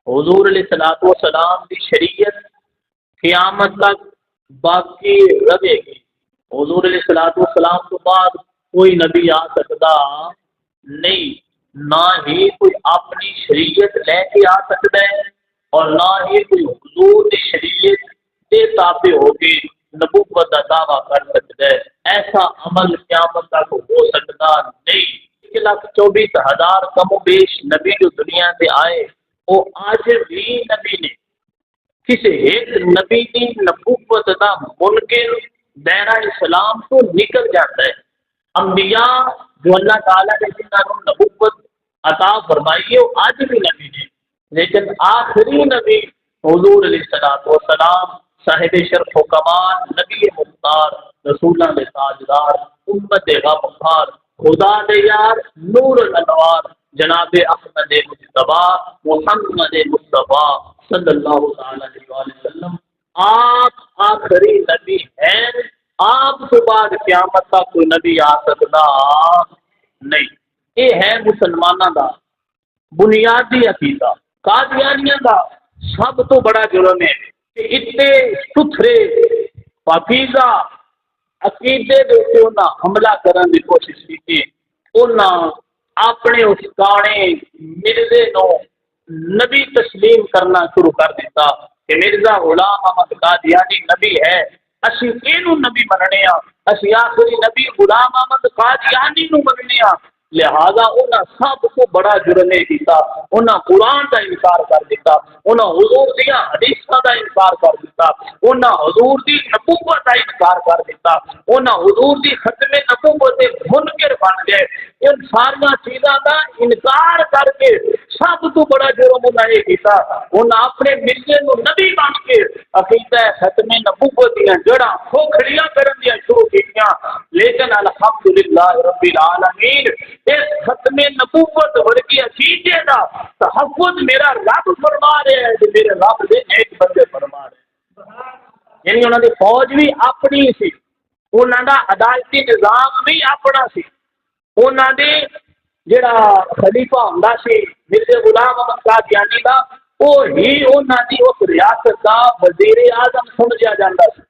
حضور علیہ الصلوۃ والسلام کی شریعت قیامت تک باقی رہے گی۔ حضور علیہ الصلوۃ والسلام تو بعد کوئی نبی آ سکتا نہیں، نہ ہی کوئی اپنی شریعت لے کے آ سکتا ہے اور نہ ہی کوئی حضور کی شریعت کے تابع ہو کے نبوت کا دعویٰ کر سکتا ہے۔ ایسا عمل قیامت تک ہو سکتا نہیں۔ 1,24,000 کم و بیش نبی جو دنیا سے آئے، وہ آج بھی نبی نے کسی ایک نبی کی نبوت کا ممکن دائرہ اسلام تو نکل جاتا ہے۔ انبیاء جو اللہ تعالیٰ نے جنہوں نے نبوت عطا فرمائی ہے وہ آج بھی نبی نے، لیکن آخری نبی حضور علیہ الصلوۃ والسلام صاحب شرف و کمال، نبی مختار، رسولہ میں تاجدار، امت غمخوار، خدا دے یار، نور الانوار، جناب احمد مجتبی محمد مصطفیٰ صلی اللہ تعالی علیہ وسلم، آپ آخری نبی ہیں۔ آپ کے بعد قیامت کا کوئی نبی آ سکتا نہیں۔ یہ ہے مسلمانوں کا بنیادی عقیدہ۔ قادیانیوں کا سب تو بڑا جرم ہے کہ اتنے ستھرے پاکیزہ عقیدے دے اوپر انہاں حملہ کرنے کی کوشش کی۔ انہاں اپنے اس کانے مرزے نو نبی تسلیم کرنا شروع کر دیتا کہ مرزا غلام احمد قادیانی نبی ہے، اسی اینو نبی مننے ہاں، اسی آخری نبی غلام احمد قادیانی نو مننے ہاں۔ لہذا انہاں سب کو بڑا جرم کیتا، انہاں قرآن کا انکار کر دیتا، انہاں حضور دیا حدیثاں کا انکار کر دیتا، انہاں حضور دی نبوت کا انکار کر دیتا، انہاں حضور دی ختم نبوت دے منکر بن گئے۔ ان ساری چیزاں کا انکار کر کے سب تو بڑا جرم انہاں یہ کیتا، انہاں اپنے مرزے نو نبی بن کے عقیدہ ختم نبوت دیاں جڑاں کھوکھڑیاں کرن دیاں شروع کیتیاں۔ لیکن الحمدللہ رب العالمین اس ختم نبوت ورگی عقیدے دا تحفظ میرا رب فرما رہا ہے کہ میرے رب دے ایک بندے فرما رہے ہیں۔ یعنی انہوں نے فوج بھی اپنی سی، انہوں دا عدالتی نظام بھی اپنا سی، انہوں نے جڑا خلیفہ ہوندا سی مرزا غلام احمد قادیانی دا، وہ ہی انہوں دی اس ریاست کا وزیر اعظم سمجھا جاتا سی۔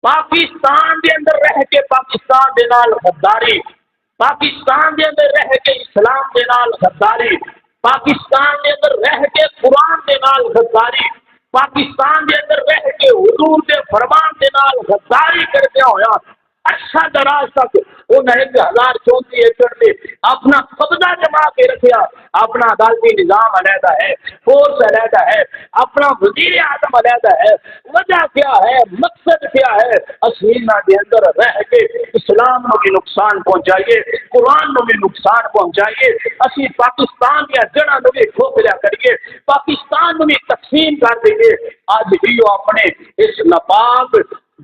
پاکستان دے اندر رہ کے پاکستان دے نال غداری، پاکستان دے اندر رہ کے اسلام دے نال غداری، پاکستان دے اندر رہ کے قرآن دے نال غداری، پاکستان دے اندر رہ کے حضور دے فرمان دے نال غداری کردیا ہویا اچھا دراز تک انہیں 1034 ایکڑ سے اپنا قبضہ جما کے رکھیا۔ اپنا عدالتی نظام علیحدہ ہے، فورس علیحدہ ہے، اپنا وزیر اعظم علیحدہ ہے۔ وجہ کیا ہے؟ مقصد کیا ہے؟ اسینا کے اندر رہ کے اسلام کو بھی نقصان پہنچائیے، قرآن کو بھی نقصان پہنچائیے، اسی پاکستان کی جڑاں کو بھی کھوکھلا کریے، پاکستان کو بھی تقسیم کر دیجیے۔ آج بھی وہ اپنے اس ناپاک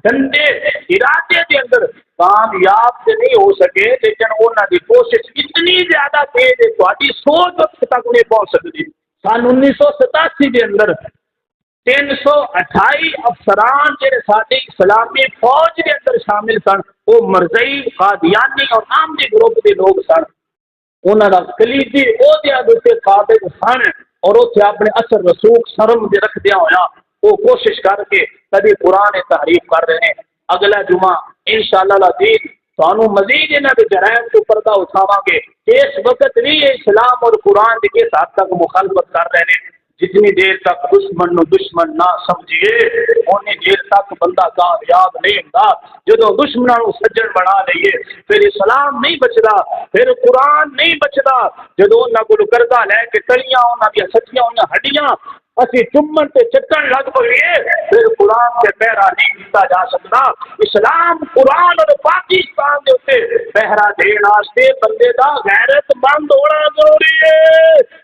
گندے ارادے کے اندر کامیاب سے نہیں ہو سکے، لیکن انہوں کی کوشش اتنی زیادہ تیز ہے تھوڑی سوچ وقت تک نہیں پہنچ سکتی۔ سن 1987 کے اندر 328 افسران جڑے ساری اسلامی فوج کے اندر شامل سن، وہ مرزئی قادیانی اور عاملی گروپ کے لوگ سن۔ انہوں کا کلیدی عہدے قابل سن اور اتنے اپنے اثر رسوخ شرم رکھدیا ہوا وہ کوشش کر کے کبھی قرآن تحریف کر رہے ہیں۔ اگلا جمعہ انشاءاللہ العزیز تانوں مزید انہاں دے جرائم تو پردہ اٹھاواں گے۔ اس وقت بھی اسلام اور قرآن کی کس حد تک مخالفت کر رہے ہیں۔ جتنی دیر تک دشمن نو دشمن نہ سمجھیے اونی دیر تک بندہ کامیاب نہیں ہوتا۔ جدو دشمنوں نو سجن بنا لئیے پھر اسلام نہیں بچدا، پھر قرآن نہیں بچدا۔ جدو انہاں کول قرضہ لے کے تلیاں انہاں دی سچیاں ہوئیاں ہڈیاں اسی چمن تے چکن لگ پئیے پھر قرآن سے پہرا نہیں دیتا جا سکتا۔ اسلام قرآن اور پاکستان دے اوتے پہرا دین واسطے بندے دا غیرت مند ہونا ضروری ہے۔